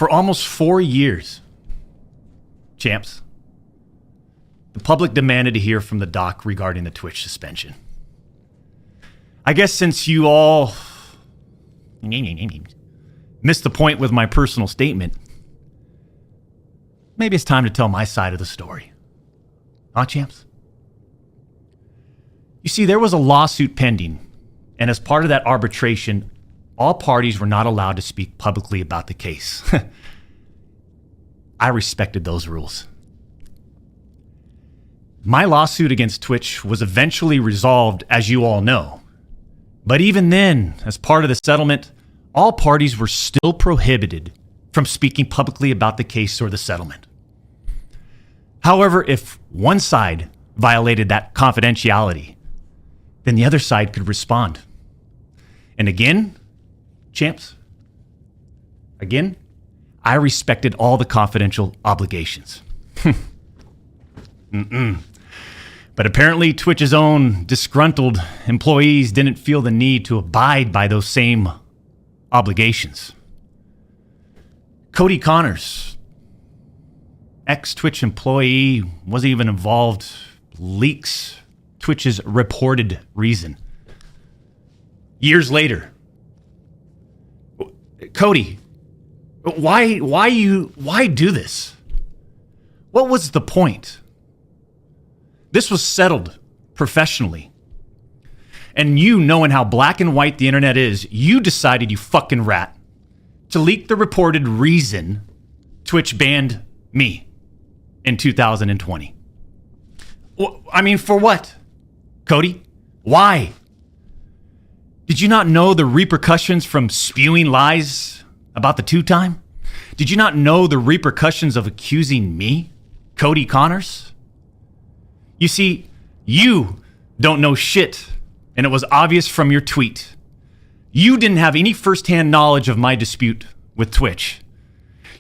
For almost 4 years, champs, the public demanded to hear from the doc regarding the Twitch suspension. I guess since you all missed the point with my personal statement, maybe it's time to tell my side of the story. Huh, champs? You see, there was a lawsuit pending, and as part of that arbitration, all parties were not allowed to speak publicly about the case. I respected those rules. My lawsuit against Twitch was eventually resolved, as you all know. But even then, as part of the settlement, all parties were still prohibited from speaking publicly about the case or the settlement. However, if one side violated that confidentiality, then the other side could respond. And again, champs, I respected all the confidential obligations. But apparently Twitch's own disgruntled employees didn't feel the need to abide by those same obligations. Cody Connors, ex-Twitch employee, wasn't even involved, leaks Twitch's reported reason. Years later, Cody, why do this? What was the point? This was settled professionally. And you, knowing how black and white the internet is, you decided, you fucking rat, to leak the reported reason Twitch banned me in 2020. I mean, for what? Cody, why? Did you not know the repercussions from spewing lies about the two-time? Did you not know the repercussions of accusing me, Cody Connors? You see, you don't know shit, and it was obvious from your tweet. You didn't have any firsthand knowledge of my dispute with Twitch.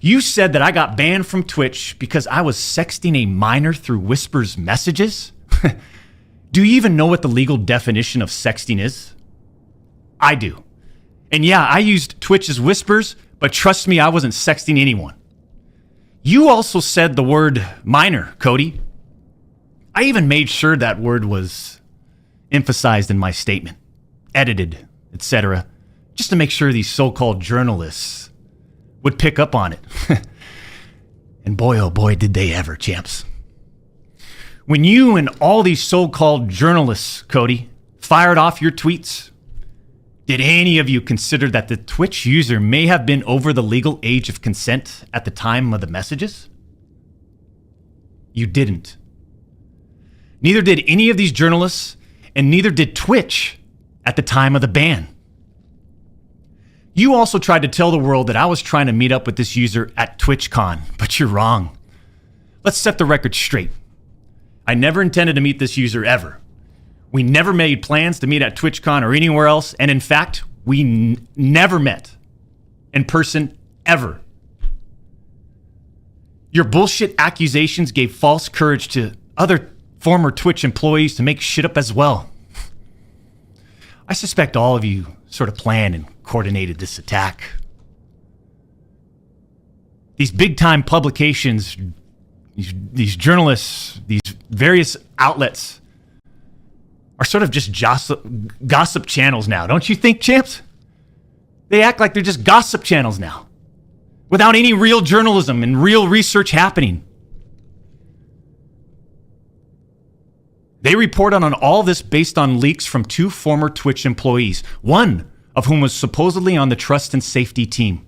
You said that I got banned from Twitch because I was sexting a minor through Whisper's messages? Do you even know what the legal definition of sexting is? I do. And yeah, I used Twitch's Whispers, but trust me, I wasn't sexting anyone. You also said the word minor, Cody. I even made sure that word was emphasized in my statement, edited, etc., just to make sure these so-called journalists would pick up on it. And boy, oh boy, did they ever, champs. When you and all these so-called journalists, Cody, fired off your tweets, did any of you consider that the Twitch user may have been over the legal age of consent at the time of the messages? You didn't. Neither did any of these journalists, and neither did Twitch at the time of the ban. You also tried to tell the world that I was trying to meet up with this user at TwitchCon, but you're wrong. Let's set the record straight. I never intended to meet this user ever. We never made plans to meet at TwitchCon or anywhere else, and in fact, we never met in person ever. Your bullshit accusations gave false courage to other former Twitch employees to make shit up as well. I suspect all of you sort of planned and coordinated this attack. These big-time publications, these journalists, these various outlets are sort of just gossip channels now, don't you think, champs? They act like they're just gossip channels now, without any real journalism and real research happening. They report on all this based on leaks from 2 former Twitch employees, one of whom was supposedly on the trust and safety team.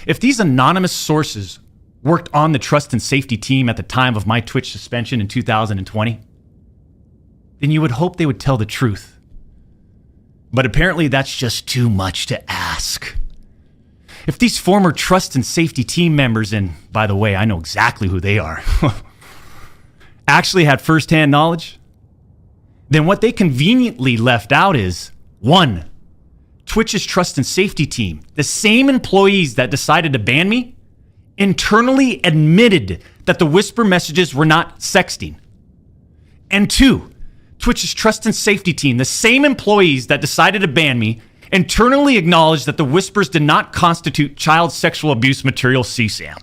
If these anonymous sources worked on the trust and safety team at the time of my Twitch suspension in 2020, then you would hope they would tell the truth. But apparently that's just too much to ask. If these former trust and safety team members, and by the way, I know exactly who they are, actually had firsthand knowledge, then what they conveniently left out is, 1, Twitch's trust and safety team, the same employees that decided to ban me, internally admitted that the Whisper messages were not sexting. And 2, Twitch's trust and safety team, the same employees that decided to ban me, internally acknowledged that the whispers did not constitute child sexual abuse material CSAM.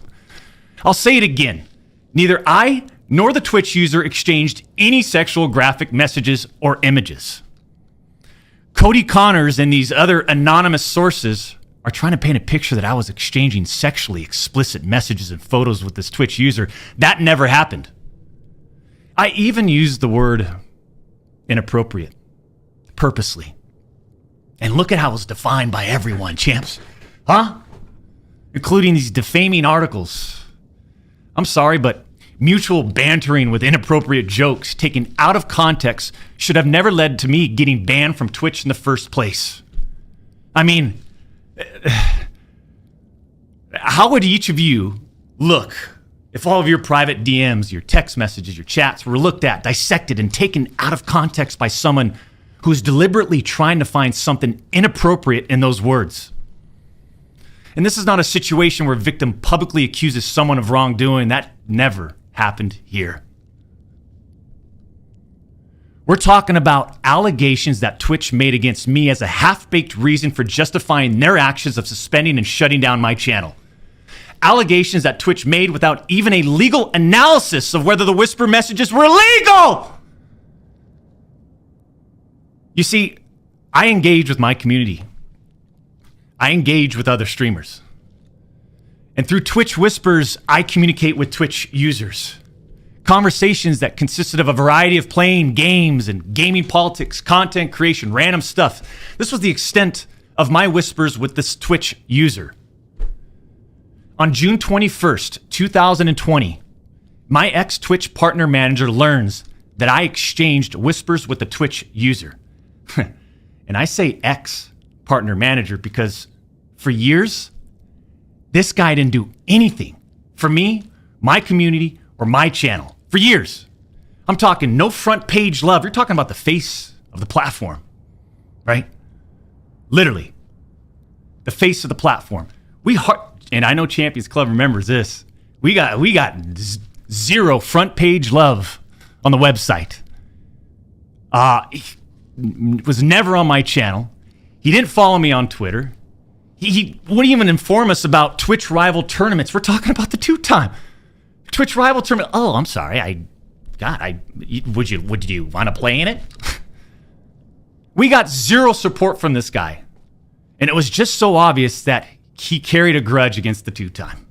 I'll say it again. Neither I nor the Twitch user exchanged any sexual graphic messages or images. Cody Connors and these other anonymous sources are trying to paint a picture that I was exchanging sexually explicit messages and photos with this Twitch user. That never happened. I even used the word inappropriate, purposely. And look at how it was defined by everyone, champs. Huh? Including these defaming articles. I'm sorry, but mutual bantering with inappropriate jokes taken out of context should have never led to me getting banned from Twitch in the first place. I mean, how would each of you look if all of your private DMs, your text messages, your chats were looked at, dissected, and taken out of context by someone who's deliberately trying to find something inappropriate in those words? And this is not a situation where a victim publicly accuses someone of wrongdoing. That never happened here. We're talking about allegations that Twitch made against me as a half-baked reason for justifying their actions of suspending and shutting down my channel. Allegations that Twitch made without even a legal analysis of whether the whisper messages were legal. You see, I engage with my community. I engage with other streamers. And through Twitch Whispers, I communicate with Twitch users. Conversations that consisted of a variety of playing games and gaming politics, content creation, random stuff. This was the extent of my whispers with this Twitch user. On June 21st, 2020, my ex-Twitch partner manager learns that I exchanged whispers with the Twitch user. And I say ex-partner manager because for years, this guy didn't do anything for me, my community, or my channel. For years. I'm talking no front page love. You're talking about the face of the platform, right? Literally. The face of the platform. And I know Champions Club remembers this. We got zero front page love on the website. He was never on my channel. He didn't follow me on Twitter. He wouldn't even inform us about Twitch rival tournaments. We're talking about the two-time Twitch rival tournament. Oh, I'm sorry. Would you want to play in it? We got zero support from this guy. And it was just so obvious that he carried a grudge against the two-time.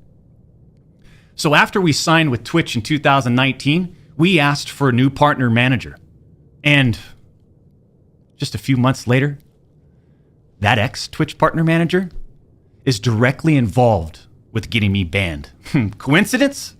So after we signed with Twitch in 2019, we asked for a new partner manager. And just a few months later, that ex-Twitch partner manager is directly involved with getting me banned. Coincidence?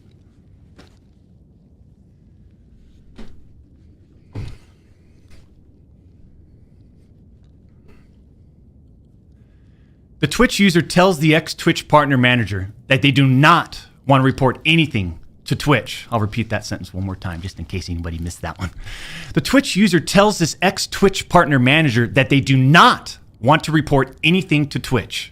The Twitch user tells the ex-Twitch partner manager that they do not want to report anything to Twitch. I'll repeat that sentence one more time just in case anybody missed that one. The Twitch user tells this ex-Twitch partner manager that they do not want to report anything to Twitch.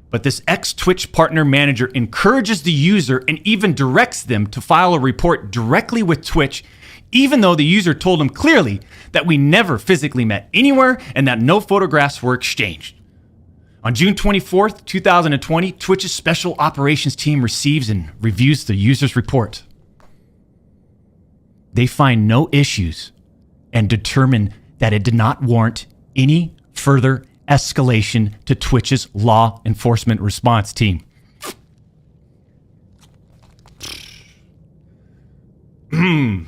But this ex-Twitch partner manager encourages the user and even directs them to file a report directly with Twitch, even though the user told him clearly that we never physically met anywhere and that no photographs were exchanged. On June 24th, 2020, Twitch's special operations team receives and reviews the user's report. They find no issues and determine that it did not warrant any further escalation to Twitch's law enforcement response team. That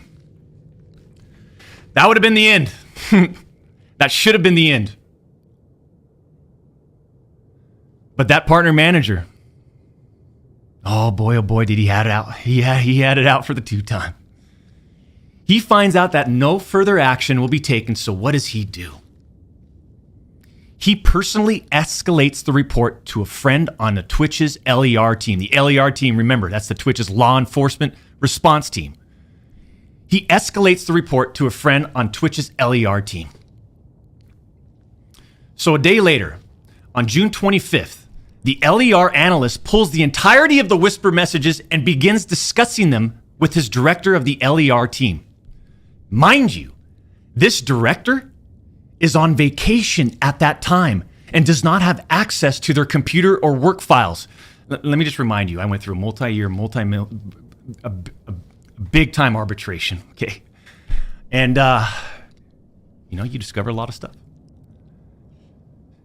would have been the end. That should have been the end. But that partner manager, oh boy, did he had it out. He had it out for the two-time. He finds out that no further action will be taken, so what does he do? He personally escalates the report to a friend on the Twitch's LER team. The LER team, remember, that's the Twitch's law enforcement response team. He escalates the report to a friend on Twitch's LER team. So a day later, on June 25th, the LER analyst pulls the entirety of the whisper messages and begins discussing them with his director of the LER team. Mind you, this director is on vacation at that time and does not have access to their computer or work files. Let me just remind you, I went through a multi-year, a big-time arbitration, okay? And, you discover a lot of stuff.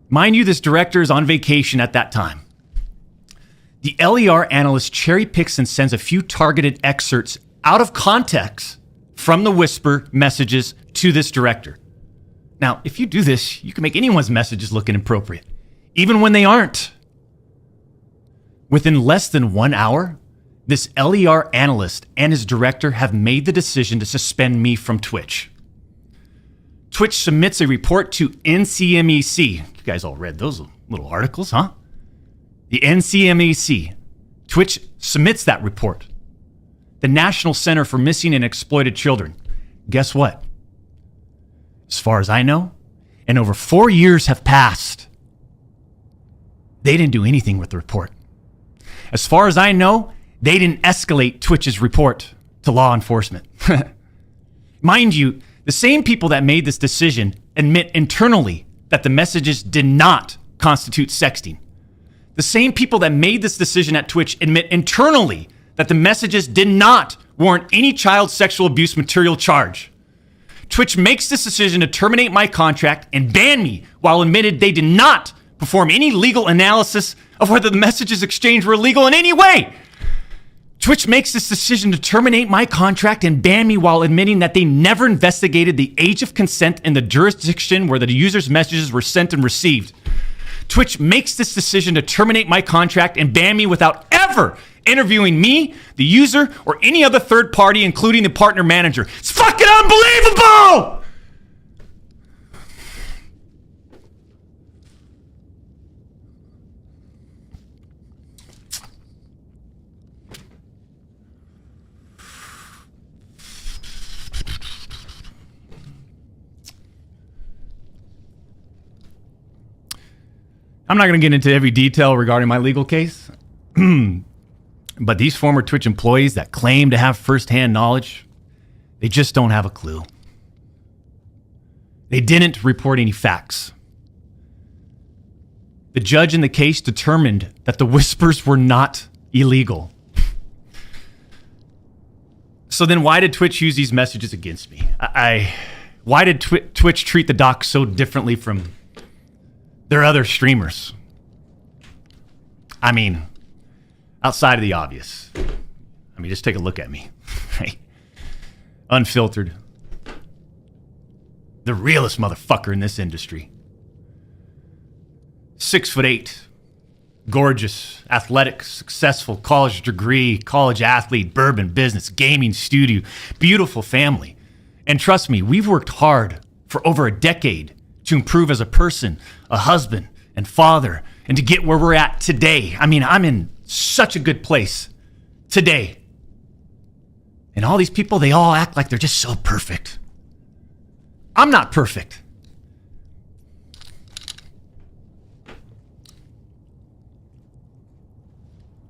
Mind you, this director is on vacation at that time. The LER analyst cherry picks and sends a few targeted excerpts out of context from the whisper messages to this director. Now, if you do this, you can make anyone's messages look inappropriate, even when they aren't. Within less than 1 hour, this LER analyst and his director have made the decision to suspend me from Twitch. Twitch submits a report to NCMEC. You guys all read those little articles, huh? The NCMEC. Twitch submits that report. The National Center for Missing and Exploited Children. Guess what? As far as I know, and over 4 years have passed, they didn't do anything with the report. As far as I know, they didn't escalate Twitch's report to law enforcement. Mind you, the same people that made this decision admit internally that the messages did not constitute sexting. The same people that made this decision at Twitch admit internally that the messages did not warrant any child sexual abuse material charge. Twitch makes this decision to terminate my contract and ban me while admitted they did not perform any legal analysis of whether the messages exchanged were illegal in any way. Twitch makes this decision to terminate my contract and ban me while admitting that they never investigated the age of consent in the jurisdiction where the user's messages were sent and received. Twitch makes this decision to terminate my contract and ban me without ever interviewing me, the user, or any other third party, including the partner manager. It's fucking unbelievable! I'm not going to get into every detail regarding my legal case, but these former Twitch employees that claim to have firsthand knowledge, they just don't have a clue. They didn't report any facts. The judge in the case determined that the whispers were not illegal. So then why did Twitch use these messages against me? Why did Twitch treat the doc so differently from their other streamers? I mean, outside of the obvious. I mean, just take a look at me. Right? Unfiltered. The realest motherfucker in this industry. 6'8", gorgeous, athletic, successful, college degree, college athlete, bourbon business, gaming studio, beautiful family. And trust me, we've worked hard for over a decade to improve as a person, a husband, and father, and to get where we're at today. I mean, I'm in such a good place today. And all these people, they all act like they're just so perfect. I'm not perfect.